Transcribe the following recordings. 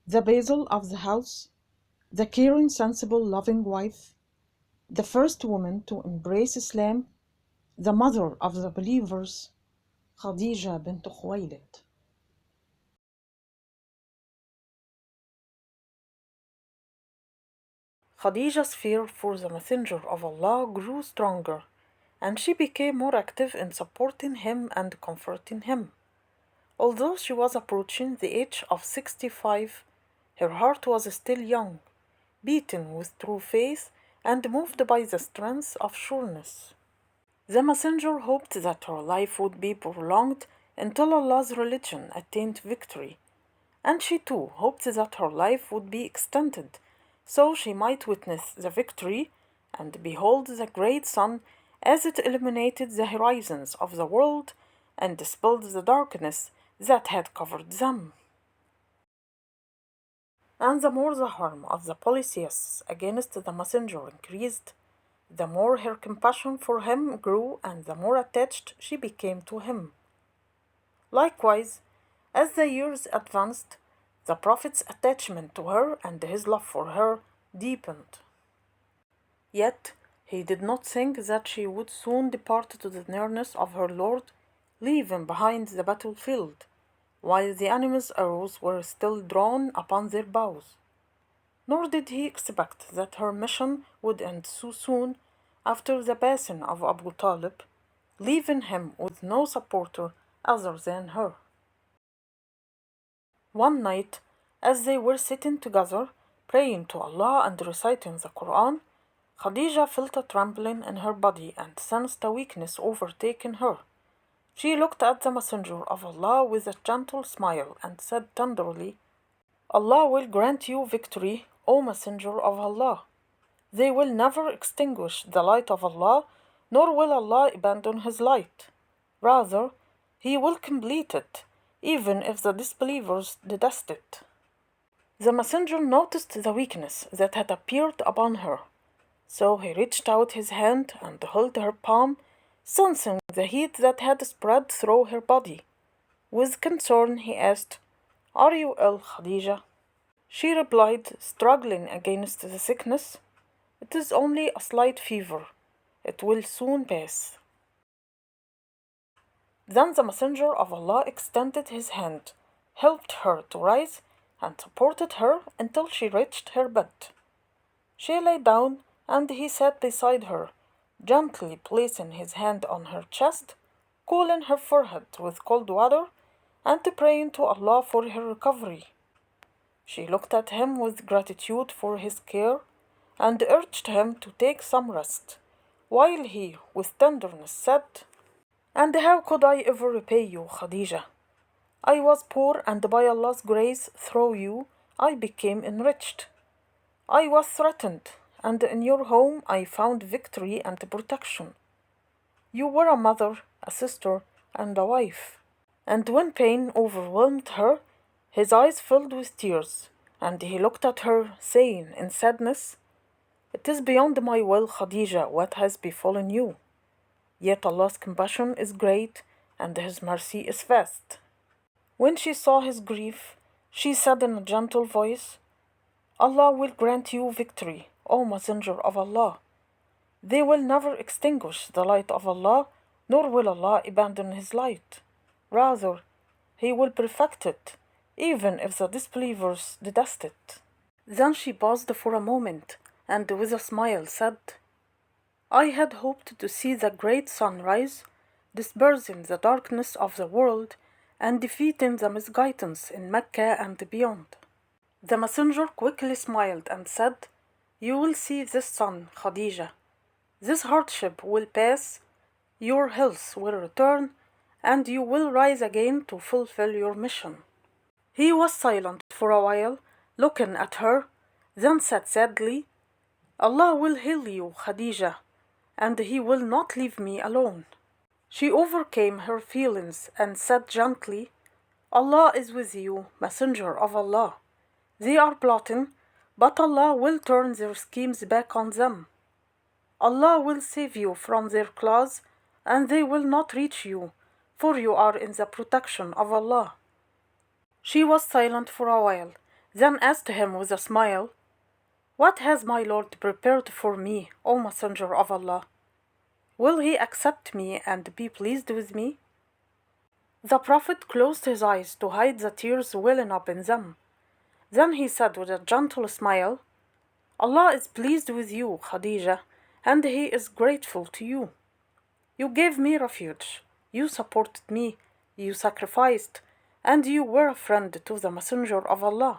the basil of the house, the caring, sensible, loving wife, the first woman to embrace Islam, the mother of the believers, Khadijah bint Khuwaylid. Khadijah's fear for the Messenger of Allah grew stronger, and she became more active in supporting him and comforting him. Although she was approaching the age of 65, her heart was still young, beaten with true faith and moved by the strength of sureness. The messenger hoped that her life would be prolonged until Allah's religion attained victory, and she too hoped that her life would be extended so she might witness the victory and behold the great sun as it illuminated the horizons of the world and dispelled the darkness that had covered them. And the more the harm of the polytheists against the messenger increased, the more her compassion for him grew and the more attached she became to him. Likewise, as the years advanced, the Prophet's attachment to her and his love for her deepened. Yet he did not think that she would soon depart to the nearness of her Lord, leaving behind the battlefield, while the enemy's arrows were still drawn upon their bows. Nor did he expect that her mission would end so soon after the passing of Abu Talib, leaving him with no supporter other than her. One night, as they were sitting together, praying to Allah and reciting the Quran, Khadijah felt a trembling in her body and sensed a weakness overtaking her. She looked at the Messenger of Allah with a gentle smile and said tenderly, Allah will grant you victory, O Messenger of Allah. They will never extinguish the light of Allah, nor will Allah abandon His light. Rather, He will complete it, even if the disbelievers detest it. The messenger noticed the weakness that had appeared upon her, so he reached out his hand and held her palm, sensing the heat that had spread through her body. With concern he asked, Are you ill, Khadijah? She replied, struggling against the sickness, It is only a slight fever. It will soon pass. Then the Messenger of Allah extended his hand, helped her to rise, and supported her until she reached her bed. She lay down, and he sat beside her, gently placing his hand on her chest, cooling her forehead with cold water, and praying to Allah for her recovery. She looked at him with gratitude for his care, and urged him to take some rest, while he, with tenderness, said, And how could I ever repay you, Khadijah? I was poor, and by Allah's grace, through you, I became enriched. I was threatened, and in your home I found victory and protection. You were a mother, a sister, and a wife. And when pain overwhelmed her, his eyes filled with tears, and he looked at her, saying in sadness, It is beyond my will, Khadijah, what has befallen you. Yet Allah's compassion is great, and His mercy is vast. When she saw his grief, she said in a gentle voice, Allah will grant you victory, O Messenger of Allah. They will never extinguish the light of Allah, nor will Allah abandon His light. Rather, He will perfect it, even if the disbelievers detest it. Then she paused for a moment, and with a smile said, I had hoped to see the great sun rise, dispersing the darkness of the world, and defeating the misguidance in Mecca and beyond. The messenger quickly smiled and said, You will see this sun, Khadijah. This hardship will pass, your health will return, and you will rise again to fulfill your mission. He was silent for a while, looking at her, then said sadly, Allah will heal you, Khadijah, and He will not leave me alone. She overcame her feelings and said gently, Allah is with you, Messenger of Allah. They are plotting, but Allah will turn their schemes back on them. Allah will save you from their claws, and they will not reach you, for you are in the protection of Allah. She was silent for a while, then asked him with a smile, "What has my Lord prepared for me, O Messenger of Allah? Will he accept me and be pleased with me?" The Prophet closed his eyes to hide the tears welling up in them. Then he said with a gentle smile, "Allah is pleased with you, Khadijah, and He is grateful to you. You gave me refuge, you supported me, you sacrificed, and you were a friend to the Messenger of Allah.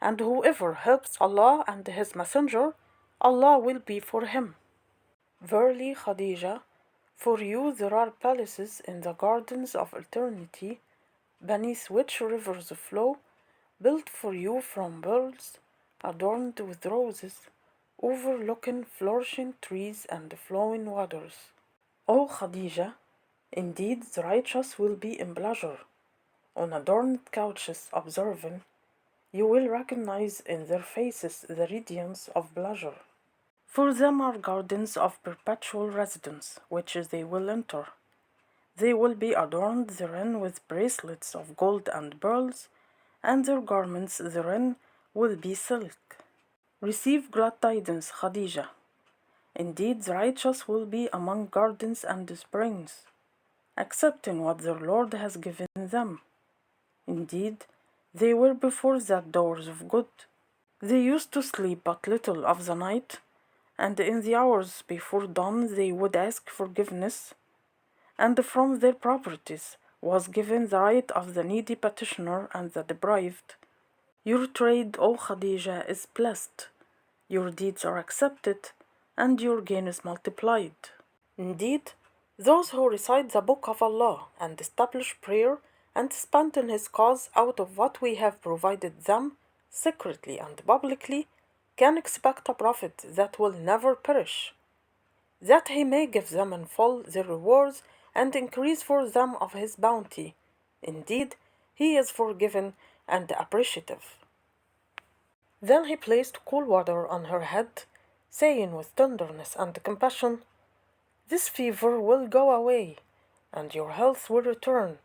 And whoever helps Allah and His Messenger, Allah will be for him. Verily, Khadijah, for you there are palaces in the gardens of eternity, beneath which rivers flow, built for you from pearls, adorned with roses, overlooking flourishing trees and flowing waters. O Khadijah, indeed the righteous will be in pleasure, on adorned couches observing. You will recognize in their faces the radiance of pleasure. For them are gardens of perpetual residence, which they will enter. They will be adorned therein with bracelets of gold and pearls, and their garments therein will be silk. Receive glad tidings, Khadijah. Indeed, the righteous will be among gardens and springs, accepting what their Lord has given them. Indeed, they were before that doors of good. They used to sleep but little of the night, and in the hours before dawn they would ask forgiveness, and from their properties was given the right of the needy petitioner and the deprived. Your trade, O Khadijah, is blessed, your deeds are accepted, and your gain is multiplied. Indeed, those who recite the Book of Allah and establish prayer and spend in His cause out of what we have provided them, secretly and publicly, can expect a Prophet that will never perish, that He may give them in full their rewards and increase for them of His bounty. Indeed, He is forgiving and appreciative. Then he placed cool water on her head, saying with tenderness and compassion, "This fever will go away, and your health will return.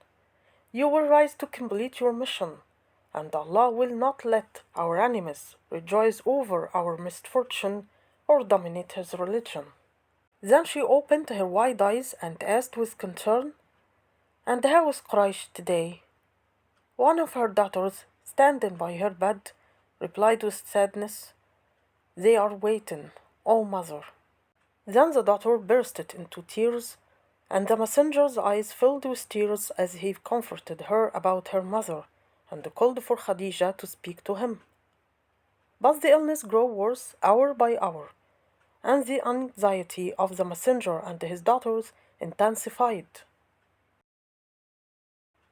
You will rise to complete your mission, and Allah will not let our enemies rejoice over our misfortune or dominate His religion." Then she opened her wide eyes and asked with concern, "And how is Quraysh today?" One of her daughters, standing by her bed, replied with sadness, "They are waiting, O mother." Then the daughter burst into tears, and the messenger's eyes filled with tears as he comforted her about her mother and called for Khadijah to speak to him. But the illness grew worse hour by hour, and the anxiety of the messenger and his daughters intensified.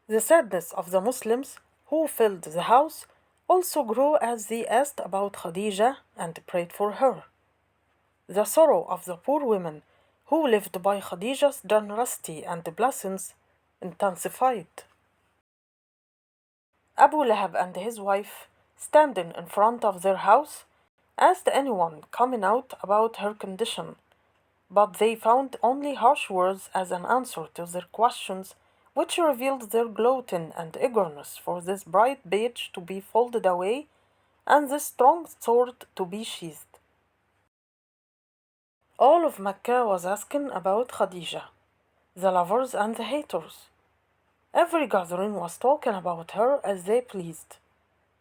The sadness of the Muslims who filled the house also grew as they asked about Khadijah and prayed for her. The sorrow of the poor women who lived by Khadijah's generosity and blessings intensified. Abu Lahab and his wife, standing in front of their house, asked anyone coming out about her condition, but they found only harsh words as an answer to their questions, which revealed their gloating and eagerness for this bright badge to be folded away and this strong sword to be sheathed. All of Mecca was asking about Khadijah, the lovers and the haters. Every gathering was talking about her as they pleased,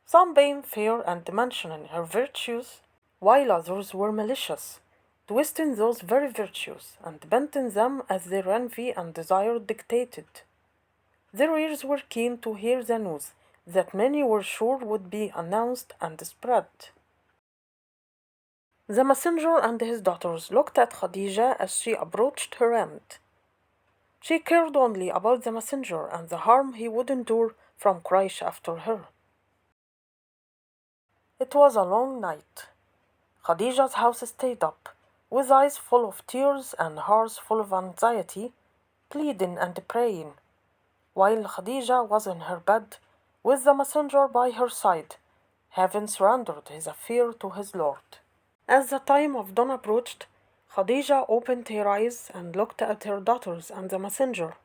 some being fair and mentioning her virtues, while others were malicious, twisting those very virtues and bending them as their envy and desire dictated. Their ears were keen to hear the news that many were sure would be announced and spread. The messenger and his daughters looked at Khadijah as she approached her end. She cared only about the messenger and the harm he would endure from Quraysh after her. It was a long night. Khadijah's house stayed up, with eyes full of tears and hearts full of anxiety, pleading and praying, while Khadijah was in her bed, with the messenger by her side, having surrendered his affair to his Lord. As the time of dawn approached, Khadijah opened her eyes and looked at her daughters and the messenger.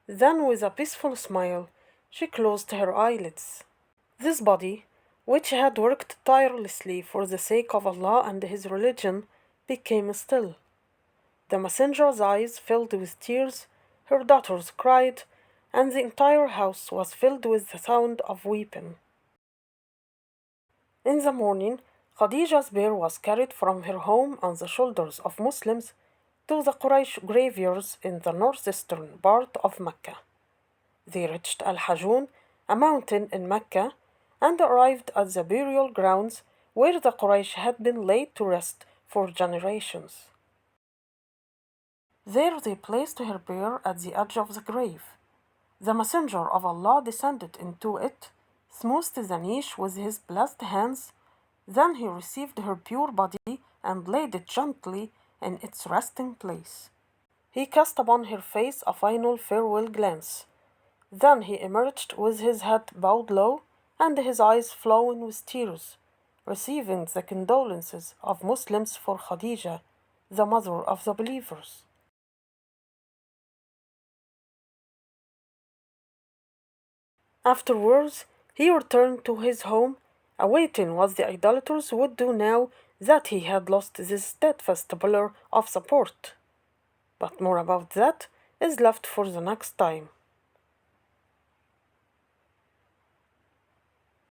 Then, with a peaceful smile, she closed her eyelids. This body, which had worked tirelessly for the sake of Allah and His religion, became still. The messenger's eyes filled with tears, her daughters cried, and the entire house was filled with the sound of weeping. In the morning, Khadijah's bier was carried from her home on the shoulders of Muslims to the Quraysh graveyards in the northeastern part of Mecca. They reached Al-Hajun, a mountain in Mecca, and arrived at the burial grounds where the Quraysh had been laid to rest for generations. There they placed her bier at the edge of the grave. The messenger of Allah descended into it, smoothed the niche with his blessed hands, then he received her pure body and laid it gently in its resting place. He cast upon her face a final farewell glance. Then he emerged with his head bowed low and his eyes flowing with tears, receiving the condolences of Muslims for Khadijah, the mother of the believers. Afterwards, he returned to his home, awaiting what the idolaters would do now that he had lost this steadfast pillar of support. But more about that is left for the next time.